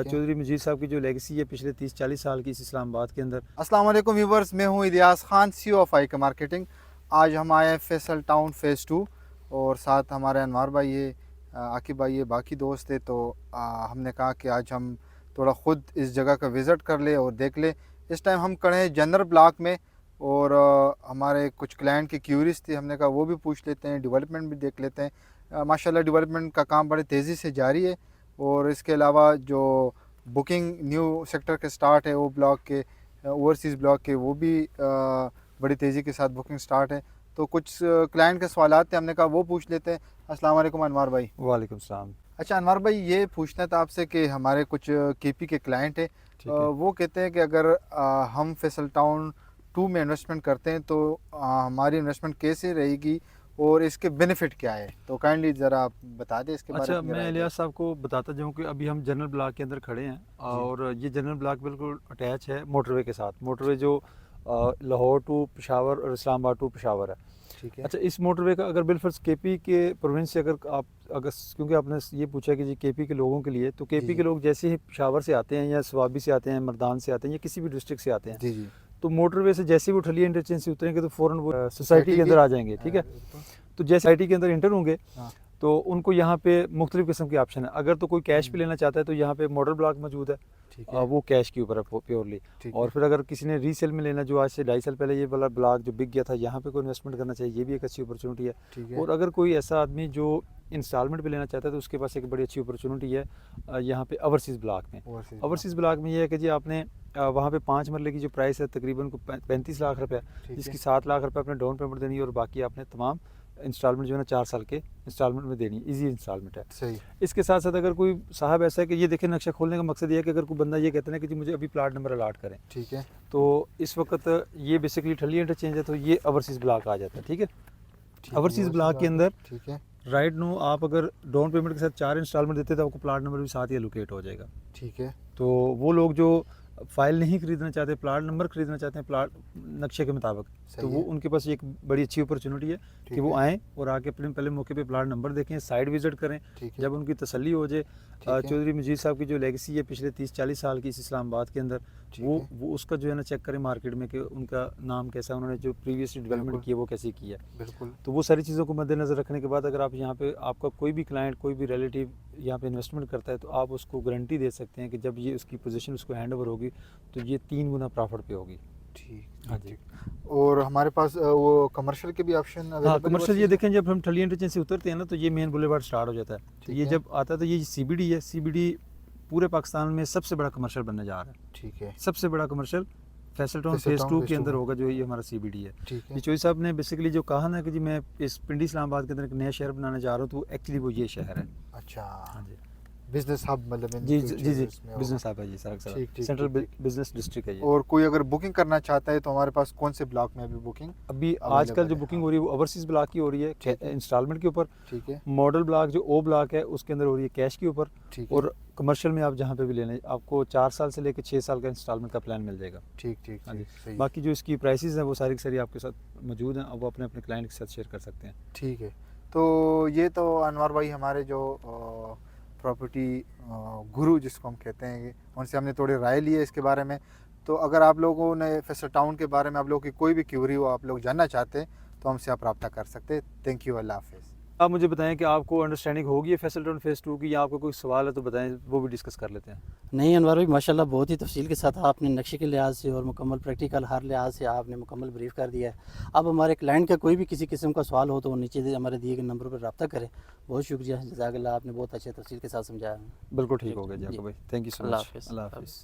चौधरी मजीद साहब की जो लेगेसी है पिछले 30-40 साल की इस इस्लामाबाद के अंदर। अस्सलाम वालेकुम व्यूवर्स, मैं हूं इलियास खान, CEO ऑफ आई के मार्केटिंग। आज हम आए हैं फैसल टाउन फ़ेज़ 2 और साथ हमारे अनवार भाई है, आकिब भाई है, बाकी दोस्त है। तो हमने कहा कि आज हम थोड़ा ख़ुद इस जगह का विज़िट कर ले और देख ले। इस टाइम हम खड़े हैं जनरल ब्लॉक में और हमारे कुछ क्लाइंट की क्यूरीज थी, हमने कहा वो भी पूछ लेते हैं, डेवलपमेंट भी देख लेते हैं। माशाल्लाह डेवलपमेंट का काम बड़े तेज़ी से जारी है और इसके अलावा जो बुकिंग न्यू सेक्टर के स्टार्ट है, वो ब्लॉक के ओवरसीज़ ब्लॉक के वो भी बड़ी तेज़ी के साथ बुकिंग स्टार्ट है। तो कुछ क्लाइंट के सवालात थे, हमने कहा वो पूछ लेते हैं। अस्सलाम वालेकुम अनवार भाई। वालेकुम सलाम। अच्छा अनवार भाई, ये पूछना था आपसे कि हमारे कुछ KP के क्लाइंट है, वो कहते हैं कि अगर हम फैसल टाउन 2 में इन्वेस्टमेंट करते हैं तो हमारी इन्वेस्टमेंट कैसे रहेगी और इसके बेनिफिट क्या है, तो काइंडली ज़रा आप बता दें इसके बारे में। अच्छा, मैं इलियास साहब को बताता जाऊँ कि अभी हम जनरल ब्लॉक के अंदर खड़े हैं और ये जनरल ब्लॉक बिल्कुल अटैच है मोटरवे के साथ। मोटरवे जो लाहौर टू पेशावर और इस्लामाबाद टू पेशावर है। ठीक है। अच्छा, इस मोटरवे का अगर बिलफर्ज KP के प्रोविंस से अगर आप क्योंकि आपने ये पूछा कि जी KP के लोगों के लिए, तो KP के लोग जैसे ही पेशावर से आते हैं या स्वाबी से आते हैं, मर्दान से आते हैं या किसी भी डिस्ट्रिक्ट से आते हैं, जी जी, तो मोटरवे से जैसे ही वो ठलिया इंटरचेंज से उतरेंगे तो फ़ौरन वो सोसाइटी के अंदर आ जाएंगे। ठीक है, तो जैसे सोसाइटी के अंदर इंटर होंगे तो उनको यहाँ पे मुख्तलिफ किस्म के ऑप्शन है। अगर तो कोई कैश पे लेना चाहता है तो यहाँ पे मॉडल ब्लॉक मौजूद है, वो कैश के ऊपर है प्योरली। और फिर अगर किसी ने रीसेल में लेना, जो आज से 2.5 साल पहले ये वाला ब्लॉक जो बिक गया था, यहाँ पे कोई इन्वेस्टमेंट करना चाहिए, ये भी एक अच्छी अपॉर्चुनिटी है। और अगर कोई ऐसा आदमी जो इंस्टॉलमेंट पे लेना चाहता है तो उसके पास एक बड़ी अच्छी अपॉर्चुनिटी है यहाँ पे ओवरसीज़ ब्लॉक में। ओवरसीज़ ब्लॉक में ये है कि जी आपने वहाँ पे 5 मरले की जो प्राइस है तकरीबन को 35 लाख रुपये, जिसकी 7 लाख रुपये आपने डाउन पेमेंट देनी है और बाकी आपने तमाम इंस्टॉलमेंट जो है ना 4 साल के इंस्टॉलमेंट में देनी है। इजी इंस्टॉलमेंट है। सही। इसके साथ साथ अगर कोई साहब ऐसा है कि ये देखें, नक्शा खोलने का मकसद ये है कि अगर कोई बंदा ये कहता है कि जी मुझे अभी प्लाट नंबर अलाट करें, ठीक है, तो इस वक्त ये बेसिकली ठलिया इंटरचेंज है, तो ये ओवरसीज़ ब्लॉक आ जाता है। ठीक है, ओवरसीज़ ब्लॉक के अंदर ठीक है, राइट नो आप अगर डाउन पेमेंट के साथ 4 इंस्टॉलमेंट देते तो आपको प्लाट नंबर भी साथ ही एलोकेट हो जाएगा। ठीक है। तो वो लोग जो फाइल नहीं खरीदना चाहते, प्लाट नंबर खरीदना चाहते हैं प्लाट नक्शे के मुताबिक, तो वो उनके पास एक बड़ी अच्छी अपॉर्चुनिटी है कि वो आएँ और आके अपने पहले मौके पे प्लाट नंबर देखें, साइट विजिट करें। जब उनकी तसल्ली हो जाए, चौधरी मजीद साहब की जो लेगेसी है पिछले 30-40 साल की इस इस्लामाबाद के अंदर, वो उसका जो है ना चेक करें मार्केट में कि उनका नाम कैसा है, उन्होंने जो प्रीवियस डेवलपमेंट की है वो कैसी की है। बिल्कुल। तो वो सारी चीज़ों को मद्देनज़र रखने के बाद अगर आप यहाँ पे, आपका कोई भी क्लाइंट, कोई भी रिलेटिव यहाँ पे इन्वेस्टमेंट करता है, तो आप उसको गारंटी दे सकते हैं कि जब ये उसकी पोजीशन उसको हैंड ओवर होगी तो ये 3 गुना प्रॉफिट पे होगी। ठीक। हाँ जी। और हमारे पास वो कमर्शियल के भी ऑप्शन अवेलेबल। हाँ, कमर्शियल ये देखें, जब हम ठलिया इंटरचेंज से उतरते हैं ना तो ये मेन बुलेवार्ड स्टार्ट हो जाता है। तो ये जब आता है तो ये CBD है। CBD पूरे पाकिस्तान में सबसे बड़ा कमर्शियल बनने जा रहा है। ठीक है, सबसे बड़ा कमर्शियल फैसल टाउन फ़ेज़ 2 के अंदर होगा, जो ये हमारा CBD है। ये चौधरी साहब ने बेसिकली जो कहा ना कि जी मैं इस पिंडी इस्लामाबाद के अंदर एक नया शहर बनाने जा रहा हूँ, तो एक्चुअली वो ये शहर है। अच्छा। हाँ जी, बिजनेस हब मतलब जी जी जी, बिजनेस हब है जी, सेंट्रल बिजनेस डिस्ट्रिक्ट है ये। और कोई अगर बुकिंग करना चाहता है तो हमारे पास कौन से ब्लॉक में अभी बुकिंग अभी आजकल जो बुकिंग हो रही है वो ओवरसीज़ ब्लॉक की हो रही है इंस्टॉलमेंट के ऊपर। ठीक है। मॉडल ब्लॉक जो O ब्लॉक है उसके अंदर हो रही है कैश के ऊपर। और कमर्शियल में आप जहाँ पे भी लेने, आपको 4 साल से लेकर 6 साल का इंस्टॉलमेंट का प्लान मिल जाएगा। ठीक ठीक। हाँ जी, बाकी जो इसकी प्राइसेस हैं वो सारी की सारी आपके साथ मौजूद हैं, अब वो अपने अपने क्लाइंट के साथ शेयर कर सकते हैं। ठीक है। तो ये तो अनवर भाई हमारे जो प्रॉपर्टी गुरु जिसको हम कहते हैं, उनसे हमने थोड़ी राय ली है इसके बारे में। तो अगर आप लोगों ने फैसल टाउन के बारे में आप लोगों की कोई भी क्यूरी हो, आप लोग जानना चाहते हैं, तो हमसे आप रब्ता कर सकते हैं। थैंक यू, अल्लाह हाफिज़। आप मुझे बताएं कि आपको अंडरस्टैंडिंग होगी फैसल टाउन फ़ेज़ 2 की, या आपको कोई सवाल है तो बताएं, वो भी डिस्कस कर लेते हैं। नहीं अनवर भाई, माशाल्लाह बहुत ही तफसील के साथ आपने नक्शे के लिहाज से और मुकम्मल प्रैक्टिकल हर लिहाज से आपने मुकम्मल ब्रीफ कर दिया है। अब हमारे क्लाइंट का कोई भी किसी किस्म का सवाल हो तो वो नीचे हमारे दिए गए नंबर पर रब्ता करें। बहुत शुक्रिया, जज़ाकल्लाह, आपने बहुत अच्छे तफसील के साथ समझाया। बिल्कुल ठीक हो गया जी आपका भाई, थैंक यू सो मच। अल्लाह हाफिज़।